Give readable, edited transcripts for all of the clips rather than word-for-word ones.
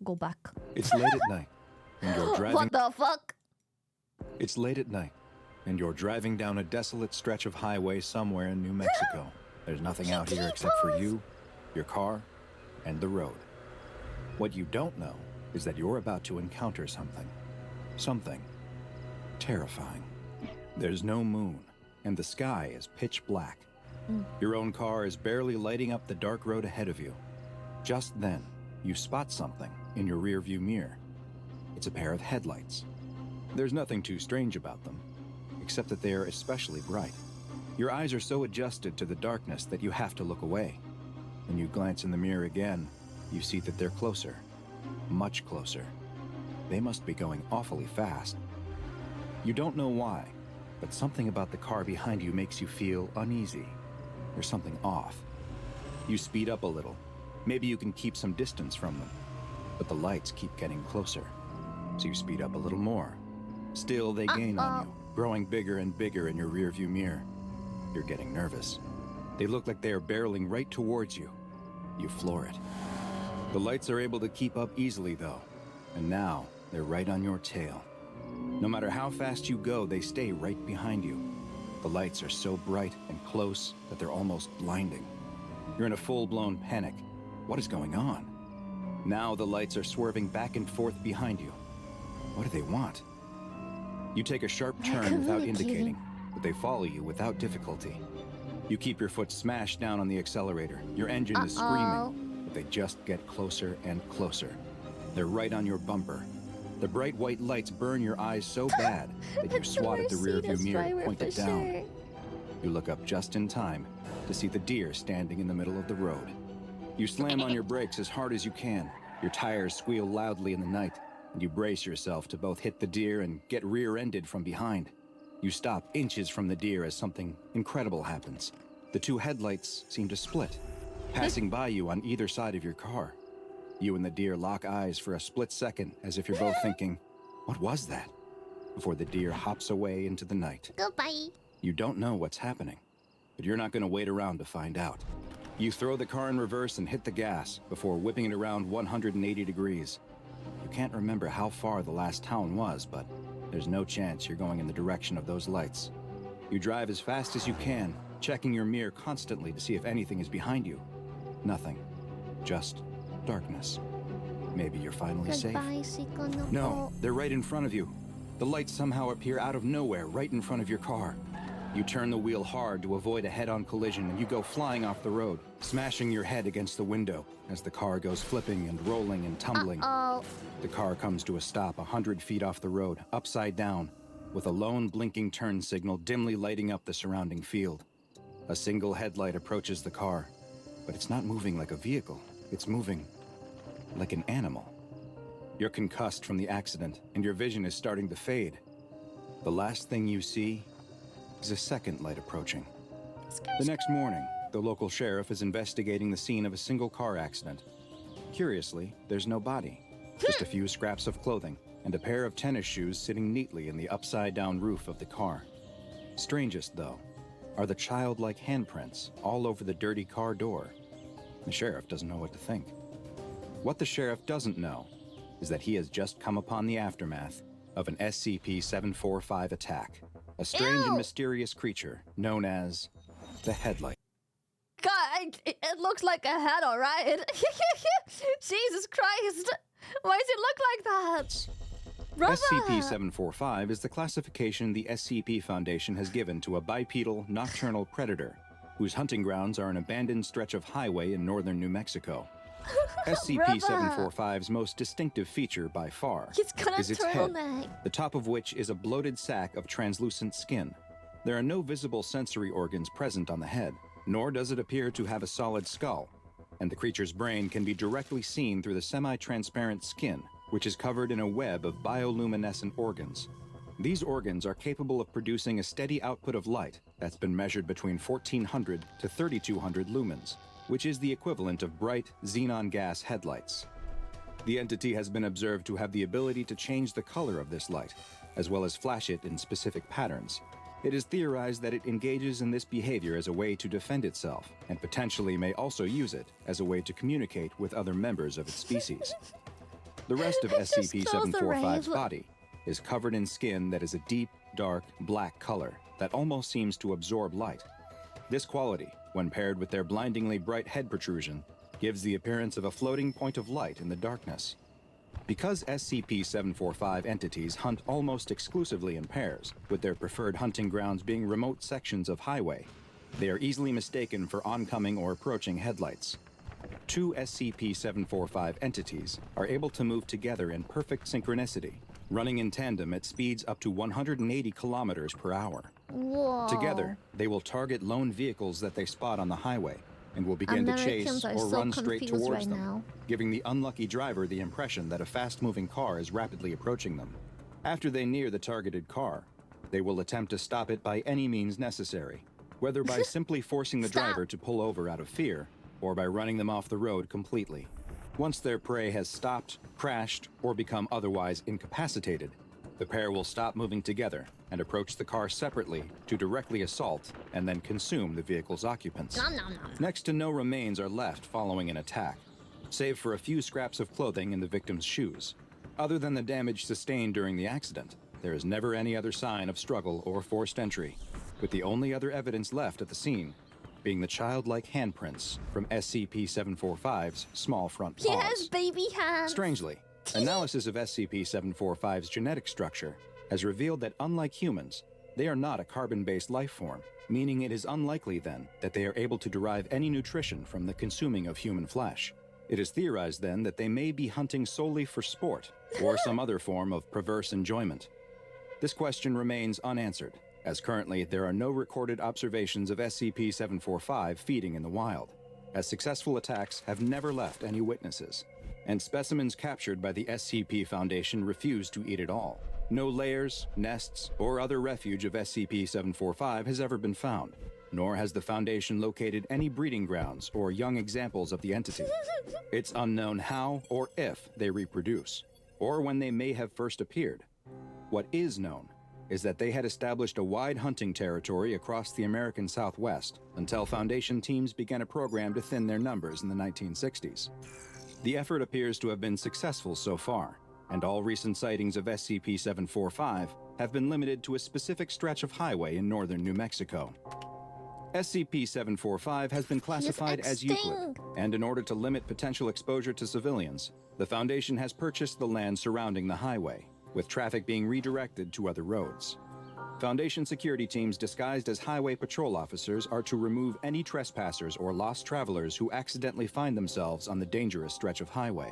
go back. It's late at night, and you're driving... What the fuck? It's late at night, and you're driving down a desolate stretch of highway somewhere in New Mexico. There's nothing out here except for you, your car, and the road. What you don't know is that you're about to encounter something. Something terrifying. There's no moon, and the sky is pitch black. Your own car is barely lighting up the dark road ahead of you. Just then, you spot something in your rearview mirror. It's a pair of headlights. There's nothing too strange about them, except that they are especially bright. Your eyes are so adjusted to the darkness that you have to look away. When you glance in the mirror again, you see that they're closer, much closer. They must be going awfully fast. You don't know why, but something about the car behind you makes you feel uneasy. There's something off. You speed up a little. Maybe you can keep some distance from them, but the lights keep getting closer. So you speed up a little more. Still, they gain on you, growing bigger and bigger in your rearview mirror. You're getting nervous. They look like they are barreling right towards you. You floor it. The lights are able to keep up easily, though, and now they're right on your tail. No matter how fast you go, they stay right behind you. The lights are so bright and close that they're almost blinding. You're in a full-blown panic. What is going on? Now the lights are swerving back and forth behind you. What do they want? You take a sharp turn without indicating, but they follow you without difficulty. You keep your foot smashed down on the accelerator. Your engine is screaming, but they just get closer and closer. They're right on your bumper. The bright white lights burn your eyes so bad that you swat at the rearview mirror and point it down. You look up just in time to see the deer standing in the middle of the road. You slam on your brakes as hard as you can. Your tires squeal loudly in the night, and you brace yourself to both hit the deer and get rear-ended from behind. You stop inches from the deer as something incredible happens. The two headlights seem to split, passing by you on either side of your car. You and the deer lock eyes for a split second as if you're both thinking, what was that? Before the deer hops away into the night. Goodbye. You don't know what's happening, but you're not going to wait around to find out. You throw the car in reverse and hit the gas before whipping it around 180 degrees. You can't remember how far the last town was, but there's no chance you're going in the direction of those lights. You drive as fast as you can, checking your mirror constantly to see if anything is behind you. Nothing. Just darkness. Maybe you're finally safe. No, they're right in front of you. The lights somehow appear out of nowhere right in front of your car. You turn the wheel hard to avoid a head-on collision and you go flying off the road, smashing your head against the window as the car goes flipping and rolling and tumbling. The car comes to a stop 100 feet off the road, upside down, with a lone blinking turn signal dimly lighting up the surrounding field. A single headlight approaches the car, but it's not moving like a vehicle. It's moving like an animal. You're concussed from the accident, and your vision is starting to fade. The last thing you see is a second light approaching. The next morning, the local sheriff is investigating the scene of a single car accident. Curiously, there's no body, just a few scraps of clothing and a pair of tennis shoes sitting neatly in the upside-down roof of the car. Strangest, though, are the childlike handprints all over the dirty car door. The sheriff doesn't know what to think. What the sheriff doesn't know is that he has just come upon the aftermath of an SCP-745 attack, a strange and mysterious creature known as the Headlight. God, it looks like a head, alright? Jesus Christ! Why does it look like that? Brother. SCP-745 is the classification the SCP Foundation has given to a bipedal nocturnal predator whose hunting grounds are an abandoned stretch of highway in northern New Mexico. SCP-745's most distinctive feature by far is its head, the top of which is a bloated sack of translucent skin. There are no visible sensory organs present on the head, nor does it appear to have a solid skull, and the creature's brain can be directly seen through the semi-transparent skin, which is covered in a web of bioluminescent organs. These organs are capable of producing a steady output of light that's been measured between 1400 to 3200 lumens, which is the equivalent of bright xenon gas headlights. The entity has been observed to have the ability to change the color of this light, as well as flash it in specific patterns. It is theorized that it engages in this behavior as a way to defend itself, and potentially may also use it as a way to communicate with other members of its species. The rest of Just close the SCP-745's rave. body is covered in skin that is a deep, dark, black color that almost seems to absorb light. This quality, when paired with their blindingly bright head protrusion, gives the appearance of a floating point of light in the darkness. Because SCP-745 entities hunt almost exclusively in pairs, with their preferred hunting grounds being remote sections of highway, they are easily mistaken for oncoming or approaching headlights. Two SCP-745 entities are able to move together in perfect synchronicity, running in tandem at speeds up to 180 kilometers per hour. Whoa. Together, they will target lone vehicles that they spot on the highway and will begin to chase Americans are or so run straight confused towards right them, now. giving the unlucky driver the impression that a fast-moving car is rapidly approaching them. After they near the targeted car, they will attempt to stop it by any means necessary, whether by simply forcing the driver to pull over out of fear or by running them off the road completely. Once their prey has stopped, crashed, or become otherwise incapacitated, the pair will stop moving together and approach the car separately to directly assault and then consume the vehicle's occupants. Nom, nom, nom. Next to no remains are left following an attack, save for a few scraps of clothing in the victim's shoes. Other than the damage sustained during the accident, there is never any other sign of struggle or forced entry, with the only other evidence left at the scene being the childlike handprints from SCP-745's small front paws. He has baby hands. Strangely, analysis of SCP-745's genetic structure has revealed that unlike humans, they are not a carbon-based life form, meaning it is unlikely then that they are able to derive any nutrition from the consuming of human flesh. It is theorized then that they may be hunting solely for sport or some other form of perverse enjoyment. This question remains unanswered, as currently there are no recorded observations of SCP-745 feeding in the wild, as successful attacks have never left any witnesses, and specimens captured by the SCP Foundation refuse to eat it all. No lairs, nests, or other refuge of SCP-745 has ever been found, nor has the Foundation located any breeding grounds or young examples of the entity. It's unknown how or if they reproduce, or when they may have first appeared. What is known is that they had established a wide hunting territory across the American Southwest until Foundation teams began a program to thin their numbers in the 1960s. The effort appears to have been successful so far, and all recent sightings of SCP-745 have been limited to a specific stretch of highway in northern New Mexico. SCP-745 has been classified as Euclid, and in order to limit potential exposure to civilians, the Foundation has purchased the land surrounding the highway, with traffic being redirected to other roads. Foundation security teams disguised as highway patrol officers are to remove any trespassers or lost travelers who accidentally find themselves on the dangerous stretch of highway.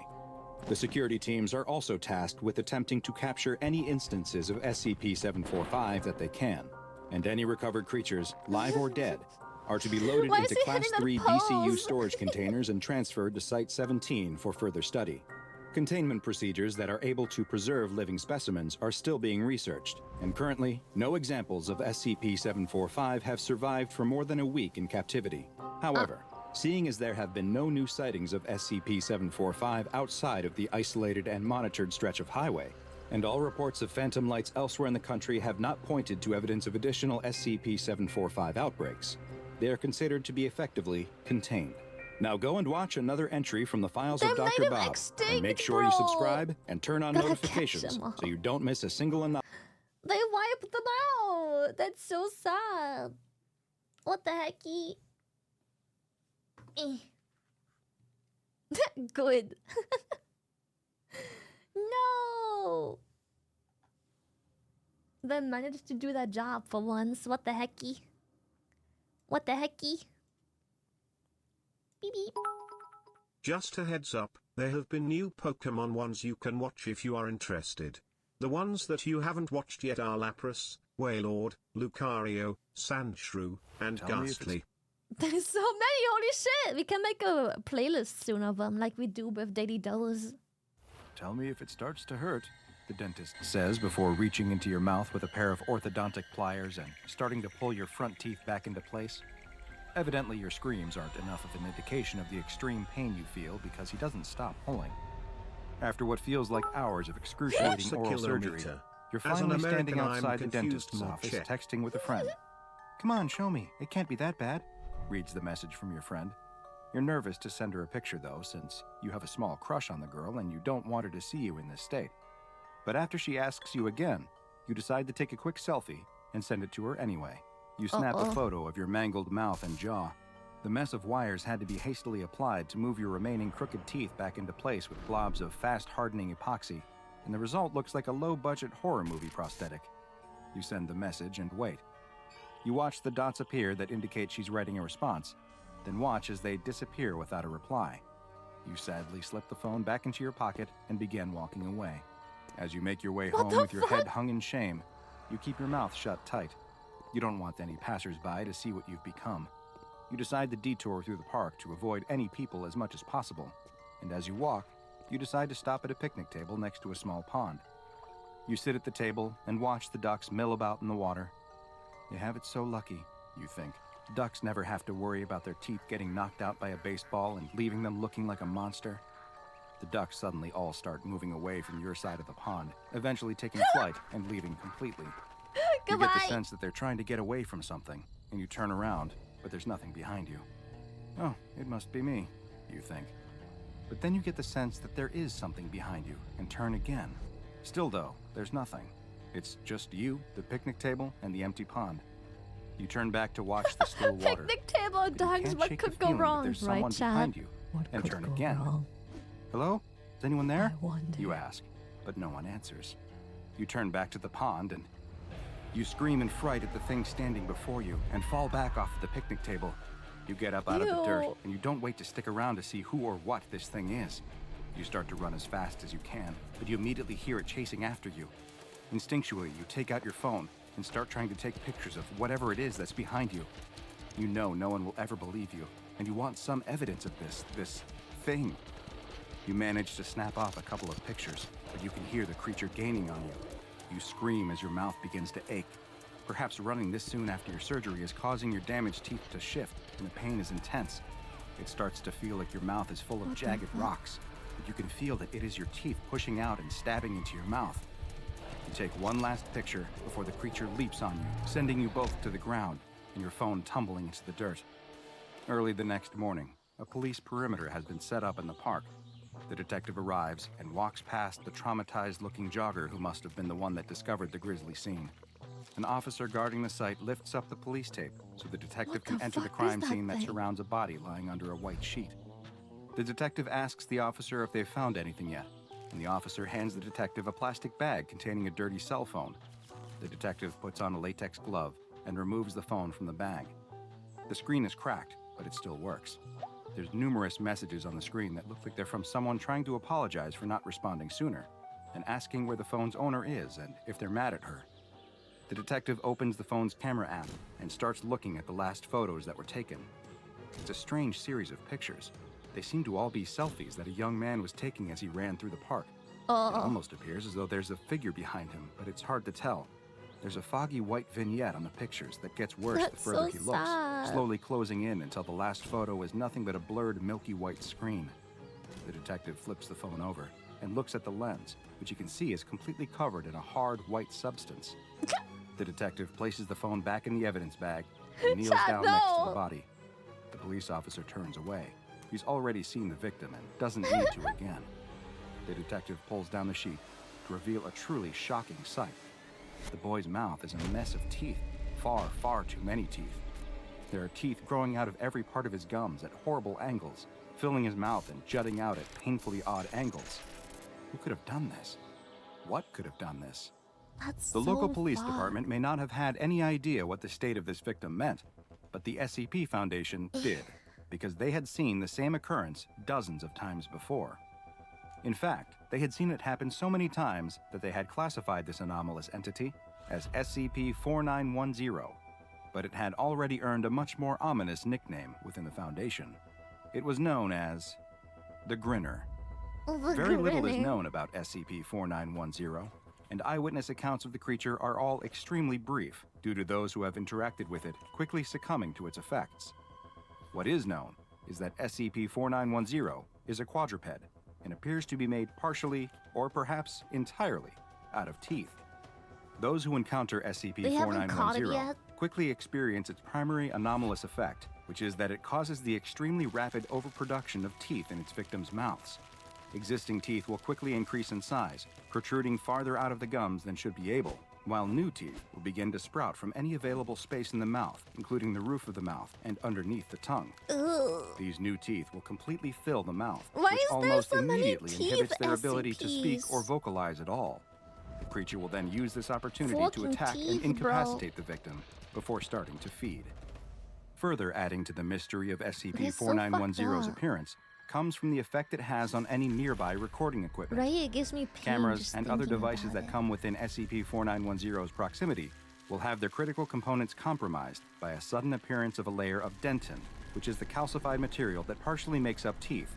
The security teams are also tasked with attempting to capture any instances of SCP-745 that they can, and any recovered creatures, live or dead, are to be loaded Why is into he Class hitting 3 the DCU poles? storage containers and transferred to Site-17 for further study. Containment procedures that are able to preserve living specimens are still being researched, and currently, no examples of SCP-745 have survived for more than a week in captivity. However, seeing as there have been no new sightings of SCP-745 outside of the isolated and monitored stretch of highway, and all reports of phantom lights elsewhere in the country have not pointed to evidence of additional SCP-745 outbreaks, they are considered to be effectively contained. Now go and watch another entry from the files of They made Dr. him Bob, extinct, and make sure you bro. subscribe and turn on Gotta notifications catch 'em all. so you don't miss a single announcement. They wiped them out. That's so sad. What the hecky? Good. No. They managed to do that job for once. What the hecky? What the hecky? Beep beep. Just a heads up, there have been new Pokemon ones you can watch if you are interested. The ones that you haven't watched yet are Lapras, Wailord, Lucario, Sandshrew, and Tell me if Ghastly. There's so many, holy shit! We can make a playlist soon of them, like we do with Daily Dose. Tell me if it starts to hurt, the dentist says before reaching into your mouth with a pair of orthodontic pliers and starting to pull your front teeth back into place. Evidently, your screams aren't enough of an indication of the extreme pain you feel because he doesn't stop pulling. After what feels like hours of What's excruciating a oral surgery, kilometer? you're As an finally standing American, I'm outside the confused, dentist's so office check. texting with a friend. Come on, show me. It can't be that bad, reads the message from your friend. You're nervous to send her a picture though, since you have a small crush on the girl and you don't want her to see you in this state. But after she asks you again, you decide to take a quick selfie and send it to her anyway. You snap a photo of your mangled mouth and jaw. The mess of wires had to be hastily applied to move your remaining crooked teeth back into place with blobs of fast-hardening epoxy, and the result looks like a low-budget horror movie prosthetic. You send the message and wait. You watch the dots appear that indicate she's writing a response, then watch as they disappear without a reply. You sadly slip the phone back into your pocket and begin walking away. As you make your way home with your head hung in shame, you keep your mouth shut tight. You don't want any passers-by to see what you've become. You decide to detour through the park to avoid any people as much as possible, and as you walk, you decide to stop at a picnic table next to a small pond. You sit at the table and watch the ducks mill about in the water. You have it so lucky, you think. Ducks never have to worry about their teeth getting knocked out by a baseball and leaving them looking like a monster. The ducks suddenly all start moving away from your side of the pond, eventually taking flight and leaving completely. You get the sense that they're trying to get away from something, and you turn around, but there's nothing behind you. Oh, it must be me, you think. But then you get the sense that there is something behind you, and turn again. Still though, there's nothing. It's just you, the picnic table, and the empty pond. You turn back to watch the still water. Picnic table and dogs, what could go wrong? There's Right, someone behind you, What and could turn go again. wrong? Hello? Is anyone there? I wonder. You ask, but no one answers. You turn back to the pond and you scream in fright at the thing standing before you and fall back off the picnic table. You get up out of the dirt and you don't wait to stick around to see who or what this thing is. You start to run as fast as you can, but you immediately hear it chasing after you. Instinctually, you take out your phone and start trying to take pictures of whatever it is that's behind you. You know no one will ever believe you, and you want some evidence of this thing. You manage to snap off a couple of pictures, but you can hear the creature gaining on you. You scream as your mouth begins to ache. Perhaps running this soon after your surgery is causing your damaged teeth to shift, and the pain is intense. It starts to feel like your mouth is full of jagged rocks, but you can feel that it is your teeth pushing out and stabbing into your mouth. You take one last picture before the creature leaps on you, sending you both to the ground, and your phone tumbling into the dirt. Early the next morning, a police perimeter has been set up in the park. The detective arrives and walks past the traumatized-looking jogger who must have been the one that discovered the grisly scene. An officer guarding the site lifts up the police tape so the detective can enter the crime scene that surrounds a body lying under a white sheet. The detective asks the officer if they've found anything yet, and the officer hands the detective a plastic bag containing a dirty cell phone. The detective puts on a latex glove and removes the phone from the bag. The screen is cracked, but it still works. There's numerous messages on the screen that look like they're from someone trying to apologize for not responding sooner, and asking where the phone's owner is and if they're mad at her. The detective opens the phone's camera app and starts looking at the last photos that were taken. It's a strange series of pictures. They seem to all be selfies that a young man was taking as he ran through the park. It almost appears as though there's a figure behind him, but it's hard to tell. There's a foggy white vignette on the pictures that gets worse the further he looks, slowly closing in until the last photo is nothing but a blurred milky white screen. The detective flips the phone over and looks at the lens, which you can see is completely covered in a hard white substance. The detective places the phone back in the evidence bag and kneels down next to the body. The police officer turns away. He's already seen the victim and doesn't need to again. The detective pulls down the sheet to reveal a truly shocking sight. The boy's mouth is a mess of teeth, far, far too many teeth. There are teeth growing out of every part of his gums at horrible angles, filling his mouth and jutting out at painfully odd angles. Who could have done this? What could have done this? The local police department may not have had any idea what the state of this victim meant, but the SCP Foundation did, because they had seen the same occurrence dozens of times before. In fact, they had seen it happen so many times that they had classified this anomalous entity as SCP-4910, but it had already earned a much more ominous nickname within the Foundation. It was known as the Grinner. Very little is known about SCP-4910, and eyewitness accounts of the creature are all extremely brief due to those who have interacted with it quickly succumbing to its effects. What is known is that SCP-4910 is a quadruped and appears to be made partially, or perhaps entirely, out of teeth. Those who encounter SCP-4910 quickly experience its primary anomalous effect which is that it causes the extremely rapid overproduction of teeth in its victims' mouths. Existing teeth will quickly increase in size, protruding farther out of the gums than should be able, while new teeth will begin to sprout from any available space in the mouth, including the roof of the mouth and underneath the tongue. Ugh. These new teeth will completely fill the mouth, Why which is there almost so many immediately teeth, inhibits their ability to speak SCPs? or vocalize at all. The creature will then use this opportunity to Fucking attack teeth, and bro. incapacitate the victim before starting to feed. Further adding to the mystery of They're so SCP-4910's fucked up. appearance comes from the effect it has on any nearby recording equipment. Right? It gives me pain Cameras just and other thinking devices about that it. come within SCP-4910's proximity will have their critical components compromised by a sudden appearance of a layer of dentin, which is the calcified material that partially makes up teeth.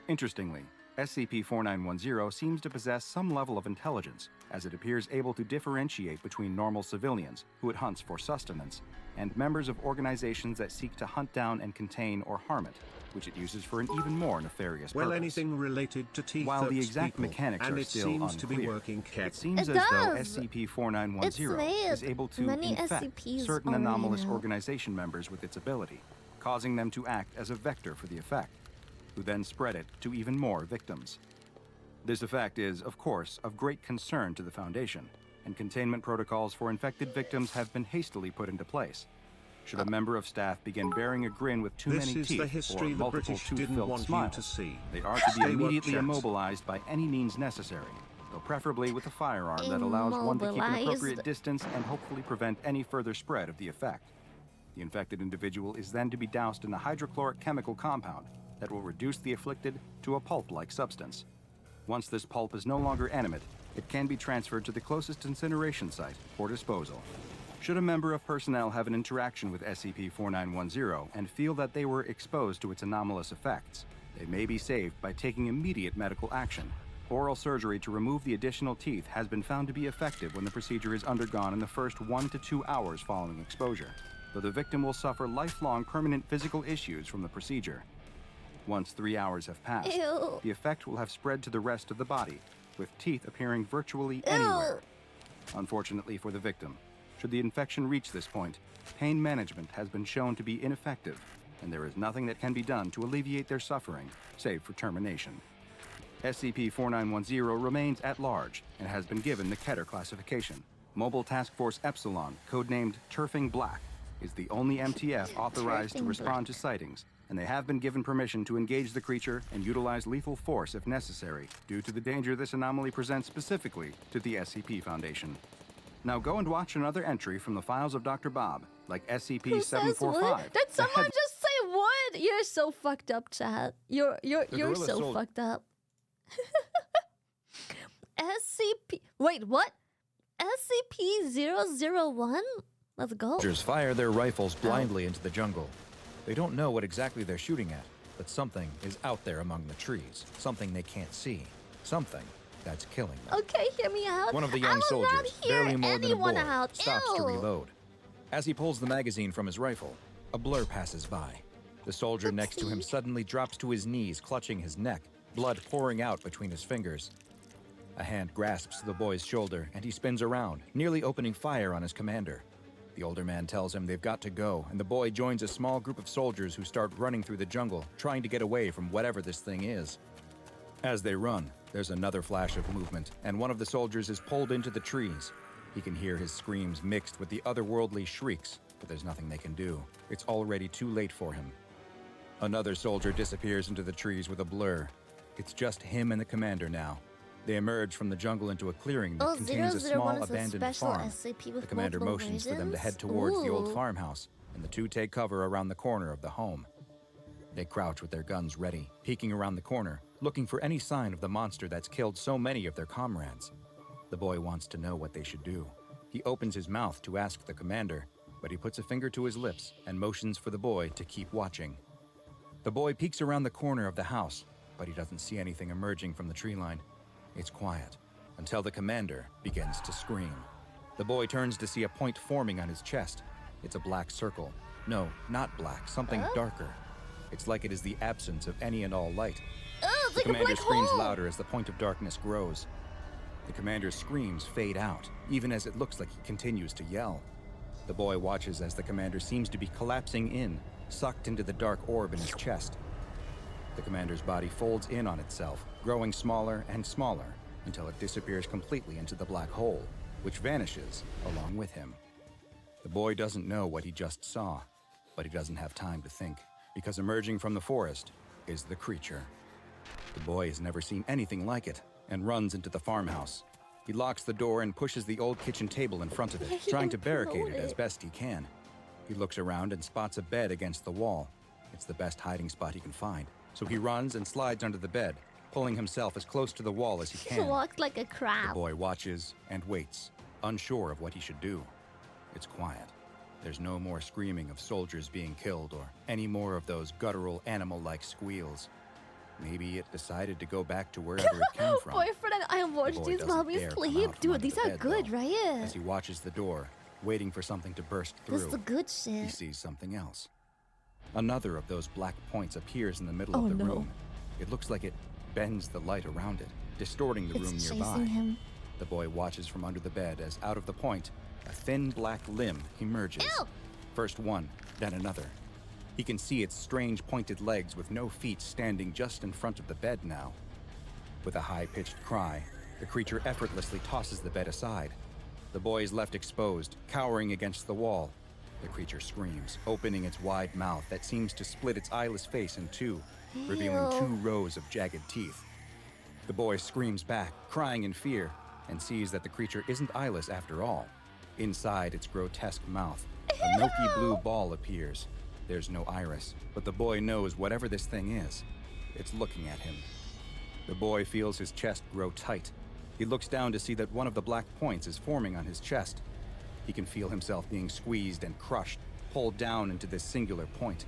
Interestingly, SCP-4910 seems to possess some level of intelligence, as it appears able to differentiate between normal civilians, who it hunts for sustenance, and members of organizations that seek to hunt down and contain or harm it, which it uses for an even more nefarious Well, purpose. anything related to teeth While the hurts exact people, mechanics and are it still seems to be unclear, working it correctly. seems It as though does. SCP-4910 It's made is able to many infect SCPs certain already anomalous now. organization members with its ability, causing them to act as a vector for the effect, who then spread it to even more victims. This effect is, of course, of great concern to the Foundation, and containment protocols for infected victims have been hastily put into place. Should a member of staff begin bearing a grin with too This many is teeth the history or the multiple British didn't tooth-filled want you smiles, to see. they are to be Stay woke, immediately chat. immobilized by any means necessary, though preferably with a firearm that allows one to keep an appropriate Immobilized. distance and hopefully prevent any further spread of the effect. The infected individual is then to be doused in a hydrochloric chemical compound that will reduce the afflicted to a pulp-like substance. Once this pulp is no longer animate, it can be transferred to the closest incineration site for disposal. Should a member of personnel have an interaction with SCP-4910 and feel that they were exposed to its anomalous effects, they may be saved by taking immediate medical action. Oral surgery to remove the additional teeth has been found to be effective when the procedure is undergone in the first 1 to 2 hours following exposure, though the victim will suffer lifelong permanent physical issues from the procedure. Once 3 hours have passed, Ew. the effect will have spread to the rest of the body, with teeth appearing virtually Ew. anywhere. Unfortunately for the victim, should the infection reach this point, pain management has been shown to be ineffective, and there is nothing that can be done to alleviate their suffering, save for termination. SCP-4910 remains at large and has been given the Keter classification. Mobile Task Force Epsilon, codenamed Turfing Black, is the only MTF authorized to Turfing respond to sightings, and they have been given permission to engage the creature and utilize lethal force if necessary, due to the danger this anomaly presents specifically to the SCP Foundation. Now go and watch another entry from the files of Dr. Bob, like Who says SCP-745. wood? Did someone just say wood? You're so fucked up, chat. You're gorilla so soldier. fucked up. SCP. Wait, what? SCP-001? Let's go. Soldiers fire their rifles blindly into the jungle. They don't know what exactly they're shooting at, but something is out there among the trees. Something they can't see. Something that's killing them. Okay, hear me out. One of the I young will soldiers, not hear barely more than a anyone boy, out. stops to Ew. reload. As he pulls the magazine from his rifle, a blur passes by. The soldier next to him Oopsie. suddenly drops to his knees, clutching his neck, blood pouring out between his fingers. A hand grasps the boy's shoulder, and he spins around, nearly opening fire on his commander. The older man tells him they've got to go, and the boy joins a small group of soldiers who start running through the jungle, trying to get away from whatever this thing is. As they run, there's another flash of movement, and one of the soldiers is pulled into the trees. He can hear his screams mixed with the otherworldly shrieks, but there's nothing they can do. It's already too late for him. Another soldier disappears into the trees with a blur. It's just him and the commander now. They emerge from the jungle into a clearing that Oh, contains a 001 small is a abandoned special farm. SCP with The commander multiple motions for them to head versions? towards the old Ooh. farmhouse, and the two take cover around the corner of the home. They crouch with their guns ready, peeking around the corner, looking for any sign of the monster that's killed so many of their comrades. The boy wants to know what they should do. He opens his mouth to ask the commander, but he puts a finger to his lips and motions for the boy to keep watching. The boy peeks around the corner of the house, but he doesn't see anything emerging from the tree line. It's quiet, until the commander begins to scream. The boy turns to see a point forming on his chest. It's a black circle. No, not black, something darker. It's like it is the absence of any and all light. Oh, it's The like a commander black screams hole. louder as the point of darkness grows. The commander's screams fade out, even as it looks like he continues to yell. The boy watches as the commander seems to be collapsing in, sucked into the dark orb in his chest. The commander's body folds in on itself, growing smaller and smaller until it disappears completely into the black hole, which vanishes along with him. The boy doesn't know what he just saw, but he doesn't have time to think, because emerging from the forest is the creature. The boy has never seen anything like it and runs into the farmhouse. He locks the door and pushes the old kitchen table in front of it, trying to barricade it as best he can. He looks around and spots a bed against the wall. It's the best hiding spot he can find, so he runs and slides under the bed, pulling himself as close to the wall as he He can. walked like a crab. The boy watches and waits, unsure of what he should do. It's quiet. There's no more screaming of soldiers being killed or any more of those guttural animal-like squeals. Maybe it decided to go back to wherever it came from. Boyfriend and I watched boy these doesn't while we dare come sleep. out from Dude, under these the are bed, good, though. right? As he watches the door, waiting for something to burst through, This is the good he shit. sees something else. Another of those black points appears in the middle Oh, of the no. room. It looks like it bends the light around it, distorting the room It's nearby. chasing him. The boy watches from under the bed as out of the point, a thin black limb emerges. Ew! First one, then another. He can see its strange pointed legs with no feet standing just in front of the bed now. With a high-pitched cry, the creature effortlessly tosses the bed aside. The boy is left exposed, cowering against the wall. The creature screams, opening its wide mouth that seems to split its eyeless face in two, revealing Ew. 2 rows of jagged teeth. The boy screams back, crying in fear, and sees that the creature isn't eyeless after all. Inside its grotesque mouth, a milky blue ball appears. There's no iris, but the boy knows whatever this thing is, it's looking at him. The boy feels his chest grow tight. He looks down to see that one of the black points is forming on his chest. He can feel himself being squeezed and crushed, pulled down into this singular point.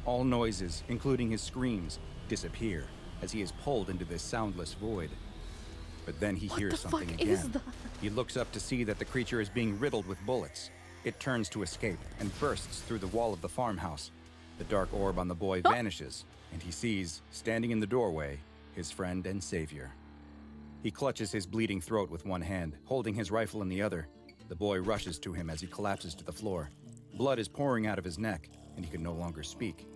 All noises, including his screams, disappear as he is pulled into this soundless void. But then he hears the something fuck again. is that? He looks up to see that the creature is being riddled with bullets. It turns to escape and bursts through the wall of the farmhouse. The dark orb on the boy vanishes, and he sees, standing in the doorway, his friend and savior. He clutches his bleeding throat with one hand, holding his rifle in the other. The boy rushes to him as he collapses to the floor. Blood is pouring out of his neck, and he can no longer speak.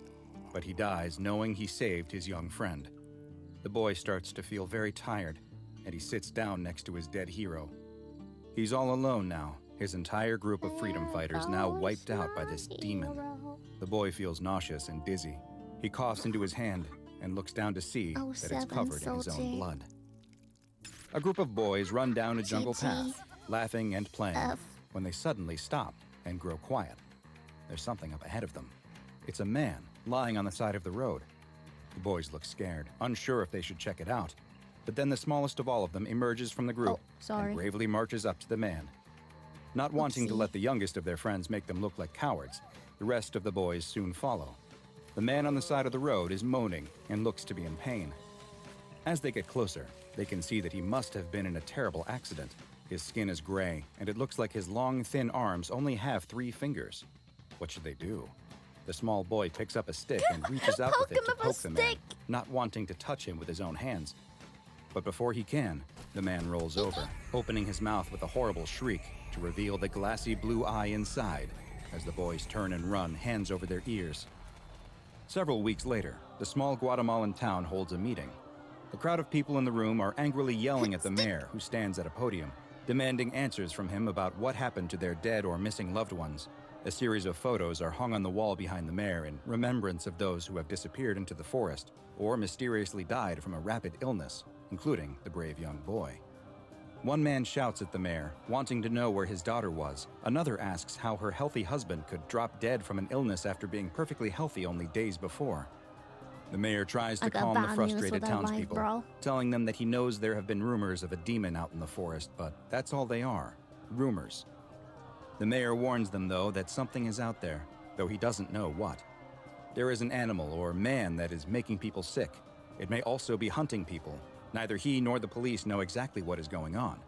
But he dies knowing he saved his young friend. The boy starts to feel very tired, and he sits down next to his dead hero. He's all alone now, his entire group of freedom fighters now wiped out by this demon. The boy feels nauseous and dizzy. He coughs into his hand and looks down to see Oh, that it's 7 covered in his own soldier. blood. A group of boys run down a jungle GG. path, laughing and playing, F. when they suddenly stop and grow quiet. There's something up ahead of them. It's a man lying on the side of the road. The boys look scared, unsure if they should check it out. But then the smallest of all of them emerges from the group Oh, sorry. and bravely marches up to the man. Not wanting to Oopsie. let the youngest of their friends make them look like cowards, the rest of the boys soon follow. The man on the side of the road is moaning and looks to be in pain. As they get closer, they can see that he must have been in a terrible accident. His skin is gray, and it looks like his long, thin arms only have 3 fingers. What should they do? The small boy picks up a stick and reaches out with Poke it him to with a poke the man, stick. not wanting to touch him with his own hands. But before he can, the man rolls over, opening his mouth with a horrible shriek to reveal the glassy blue eye inside as the boys turn and run, hands over their ears. Several weeks later, the small Guatemalan town holds a meeting. The crowd of people in the room are angrily yelling at the mayor, who stands at a podium, demanding answers from him about what happened to their dead or missing loved ones. A series of photos are hung on the wall behind the mayor in remembrance of those who have disappeared into the forest or mysteriously died from a rapid illness, including the brave young boy. One man shouts at the mayor, wanting to know where his daughter was. Another asks how her healthy husband could drop dead from an illness after being perfectly healthy only days before. The mayor tries to I got calm the bad news frustrated with that life, townspeople, bro. telling them that he knows there have been rumors of a demon out in the forest, but that's all they are, rumors. The mayor warns them, though, that something is out there, though he doesn't know what. There is an animal or man that is making people sick. It may also be hunting people. Neither he nor the police know exactly what is going on.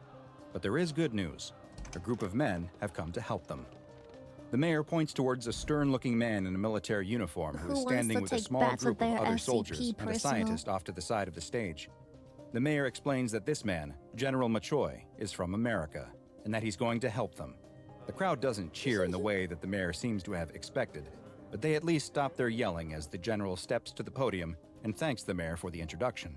But there is good news. A group of men have come to help them. The mayor points towards a stern-looking man in a military uniform who Who is wants standing to with a take small bets group with of their other SCP soldiers and a personal? scientist off to the side of the stage. The mayor explains that this man, General Machoy, is from America, and that he's going to help them. The crowd doesn't cheer in the way that the mayor seems to have expected. but they at least stop their yelling as the general steps to the podium and thanks the mayor for the introduction.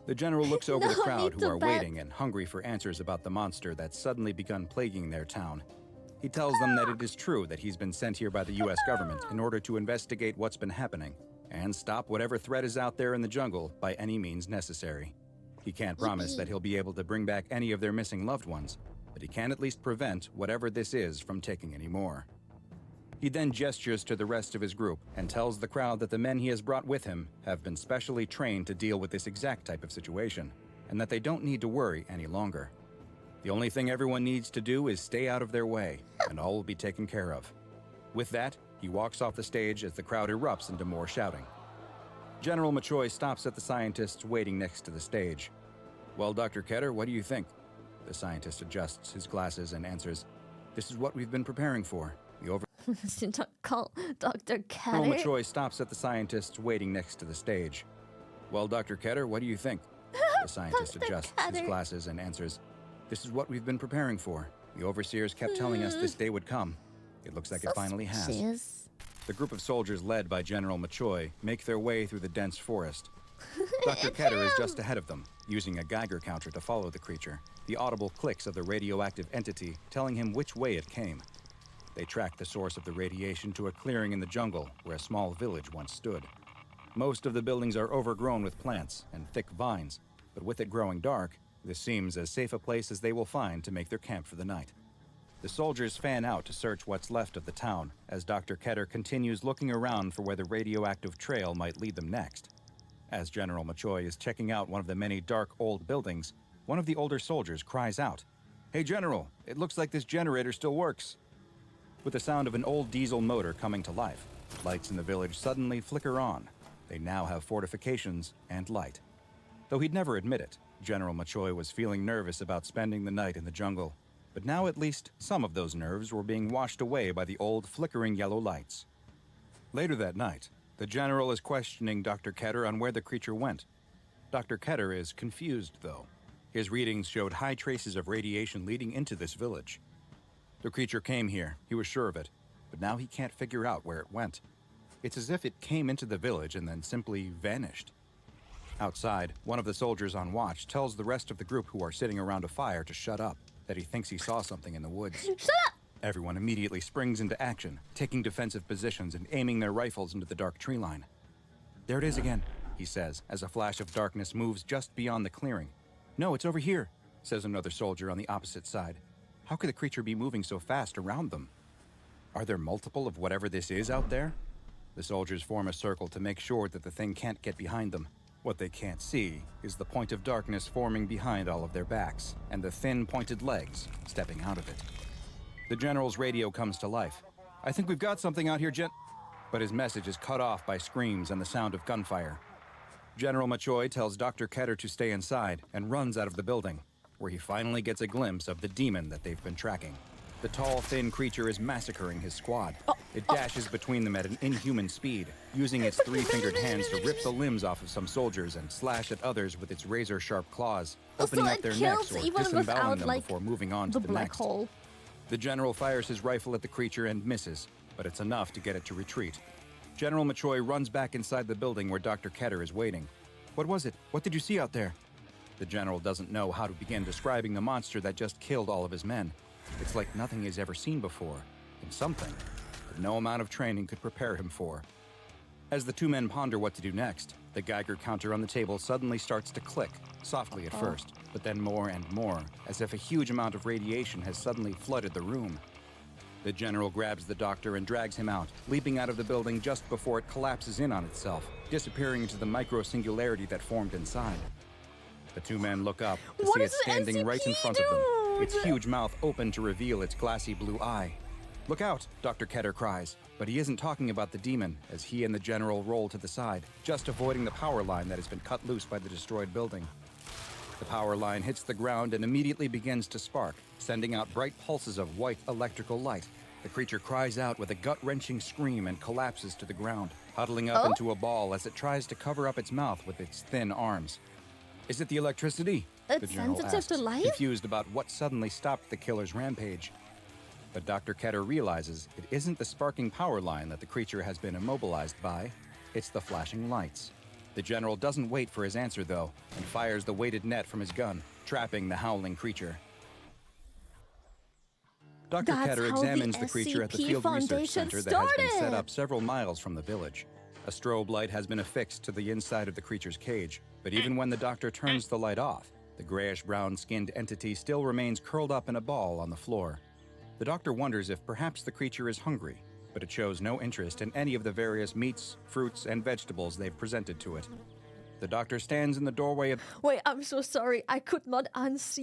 The general looks over the No crowd need who to are bet. waiting and hungry for answers about the monster that's suddenly begun plaguing their town. He tells them that it is true that he's been sent here by the US government in order to investigate what's been happening and stop whatever threat is out there in the jungle by any means necessary. He can't promise that he'll be able to bring back any of their missing loved ones, but he can at least prevent whatever this is from taking any more. He then gestures to the rest of his group and tells the crowd that the men he has brought with him have been specially trained to deal with this exact type of situation, and that they don't need to worry any longer. The only thing everyone needs to do is stay out of their way, and all will be taken care of. With that, he walks off the stage as the crowd erupts into more shouting. General Machoy stops at the scientists waiting next to the stage. "Well, Dr. Ketter, what do you think?" The scientist adjusts his glasses and answers, "This is what we've been preparing for. The Call Dr. General Ketter. Machoy stops at the scientists waiting next to the stage. "Well, Dr. Ketter, what do you think?" The scientist Dr. adjusts his Ketter. glasses and answers, "This is what we've been preparing for. The overseers kept telling us this day would come. It looks like it finally has." Suspicious. The group of soldiers led by General Machoy make their way through the dense forest. Dr. Ketter is just ahead of them, using a Geiger counter to follow the creature, the audible clicks of the radioactive entity telling him which way it came. They track the source of the radiation to a clearing in the jungle where a small village once stood. Most of the buildings are overgrown with plants and thick vines, but with it growing dark, this seems as safe a place as they will find to make their camp for the night. The soldiers fan out to search what's left of the town as Dr. Ketter continues looking around for where the radioactive trail might lead them next. As General Machoy is checking out one of the many dark old buildings, one of the older soldiers cries out, "Hey General, it looks like this generator still works." With the sound of an old diesel motor coming to life, lights in the village suddenly flicker on. They now have fortifications and light. Though he'd never admit it, General Machoy was feeling nervous about spending the night in the jungle. But now at least some of those nerves were being washed away by the old flickering yellow lights. Later that night, the general is questioning Dr. Ketter on where the creature went. Dr. Ketter is confused, though. His readings showed high traces of radiation leading into this village. The creature came here, he was sure of it, but now he can't figure out where it went. It's as if it came into the village and then simply vanished. Outside, one of the soldiers on watch tells the rest of the group who are sitting around a fire to shut up, that he thinks he saw something in the woods. Shut up! Everyone immediately springs into action, taking defensive positions and aiming their rifles into the dark tree line. "There it is again," he says, as a flash of darkness moves just beyond the clearing. "No, it's over here," says another soldier on the opposite side. How could the creature be moving so fast around them? Are there multiple of whatever this is out there? The soldiers form a circle to make sure that the thing can't get behind them. What they can't see is the point of darkness forming behind all of their backs, and the thin, pointed legs stepping out of it. The general's radio comes to life. "I think we've got something out here, But his message is cut off by screams and the sound of gunfire. General Machoy tells Dr. Ketter to stay inside and runs out of the building, where he finally gets a glimpse of the demon that they've been tracking. The tall, thin creature is massacring his squad. It dashes between them at an inhuman speed, using its three-fingered hands to rip the limbs off of some soldiers and slash at others with its razor-sharp claws, opening up their necks or disemboweling them before moving on to the black next. hole. The general fires his rifle at the creature and misses, but it's enough to get it to retreat. General Machoy runs back inside the building where Dr. Ketter is waiting. "What was it? What did you see out there?" The general doesn't know how to begin describing the monster that just killed all of his men. It's like nothing he's ever seen before, and something that no amount of training could prepare him for. As the two men ponder what to do next, the Geiger counter on the table suddenly starts to click, softly at first, but then more and more, as if a huge amount of radiation has suddenly flooded the room. The general grabs the doctor and drags him out, leaping out of the building just before it collapses in on itself, disappearing into the micro-singularity that formed inside. The two men look up to What see it does the standing right in SCP front of them, do? its huge mouth open to reveal its glassy blue eye. "Look out," Dr. Ketter cries, but he isn't talking about the demon as he and the general roll to the side, just avoiding the power line that has been cut loose by the destroyed building. The power line hits the ground and immediately begins to spark, sending out bright pulses of white electrical light. The creature cries out with a gut-wrenching scream and collapses to the ground, huddling up into a ball as it tries to cover up its mouth with its thin arms. "Is it the electricity?" It's the general sensitive to asks, light? confused about what suddenly stopped the killer's rampage. But Dr. Ketter realizes it isn't the sparking power line that the creature has been immobilized by, it's the flashing lights. The general doesn't wait for his answer, though, and fires the weighted net from his gun, trapping the howling creature. Dr. That's Ketter how examines the the creature at the SCP Field Research Foundation Center that has been set started. up several miles from the village. A strobe light has been affixed to the inside of the creature's cage, but even when the doctor turns the light off, the grayish-brown skinned entity still remains curled up in a ball on the floor. The doctor wonders if perhaps the creature is hungry, but it shows no interest in any of the various meats, fruits, and vegetables they've presented to it. The doctor stands in the doorway of... Wait, I'm so sorry. I could not unsee